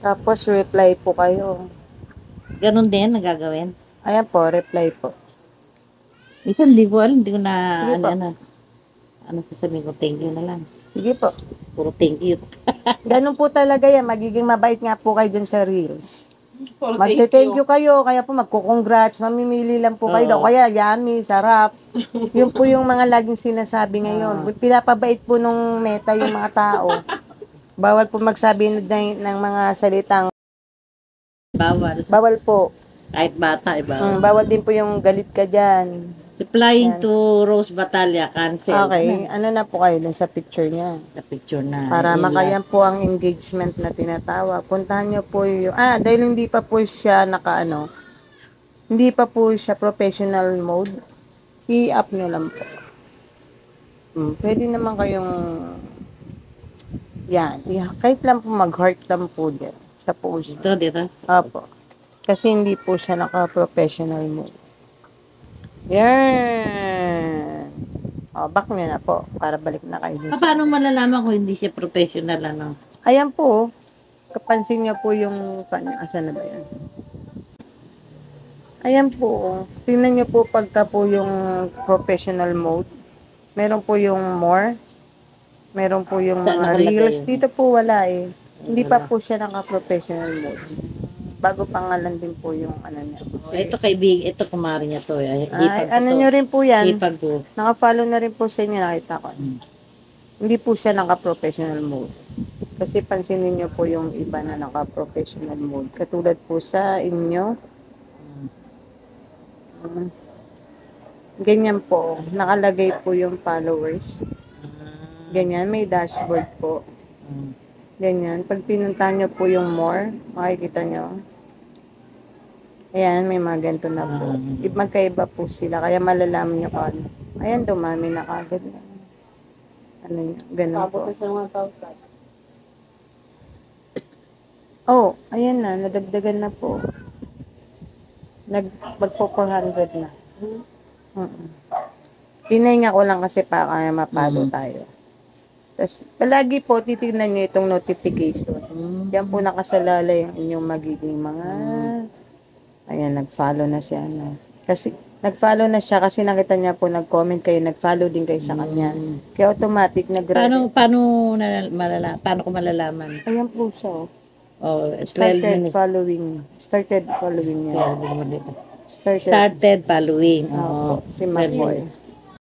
Tapos reply po kayo. Ganon din nagagawin. Ayan po, reply po. Minsan hindi ko alam, hindi ko na, Sige po. ano sasabihin ko, thank you na lang. Sige po. Puro thank you. Ganun po talaga yan. Magiging mabait nga po kayo dyan sa Reels. Magte-thank you kayo, kaya po magko-congrats, mamimili lang po kayo daw. Kaya yummy, sarap. Yun po yung mga laging sinasabi ngayon. Pinapabait po nung Meta yung mga tao. Bawal po magsabi ng mga salitang Bawal. bawal po. Kahit bata, bawal. Bawal din po yung galit ka dyan. Replying Yan. to Rose Batalya, cancel. Okay, ano na po kayo dun sa picture niya? Sa picture na. Para yun makayan po ang engagement na tinatawag. Puntahan nyo po yung, dahil hindi pa po siya hindi pa po siya professional mode, i-up nyo lang po. Pwede naman kayong, kahit lang po mag-heart lang po dyan sa post. Dito. Opo. Kasi hindi po siya naka-professional mode. Yan. Back nyo na po para balik na kayo. Paano malalaman kung hindi siya professional, ano? Ayan po. Kapansin nyo po yung, asan na ba yan? Ayan po. Tingnan nyo po pagka po yung professional mode. Meron po yung more. Meron po yung Saan mga nakalagay reels. yun? Dito po wala eh. Hindi pa po siya naka-professional mode. Bago pangalan din po yung ano niya. Ito ito kumari niya to. Ano nyo rin po yan. Ipag ko. Naka-follow na rin po sa inyo. Nakita ko. Hindi po siya naka-professional mode. Kasi pansinin nyo po yung iba na naka-professional mode. Katulad po sa inyo. Ganyan po. Nakalagay po yung followers. Ganyan. May dashboard po. Ganyan. Pag pinuntahan nyo po yung more, makikita nyo. Ayan, may mga ganito na po. Magkaiba po sila. Kaya malalaman nyo kung ano. Ayan, dumami na kagad. Ano yun? Ganun po. Oh, ayan na. Nadagdagan na po. Magpo 400 na. Pinahinga ko lang kasi para mapalo tayo. Tapos, palagi po, titignan nyo itong notification. Yan po nakasalalay yung inyong magiging mga... Ayan, nag-follow na siya. No? Kasi, nag-follow na siya kasi nakita niya po, nag-comment kayo, nag-follow din kayo sa kanya. Kaya automatic, Paano ko malalaman? Ayan po siya, oh. Started following. Started following niya. following. Si Makoy.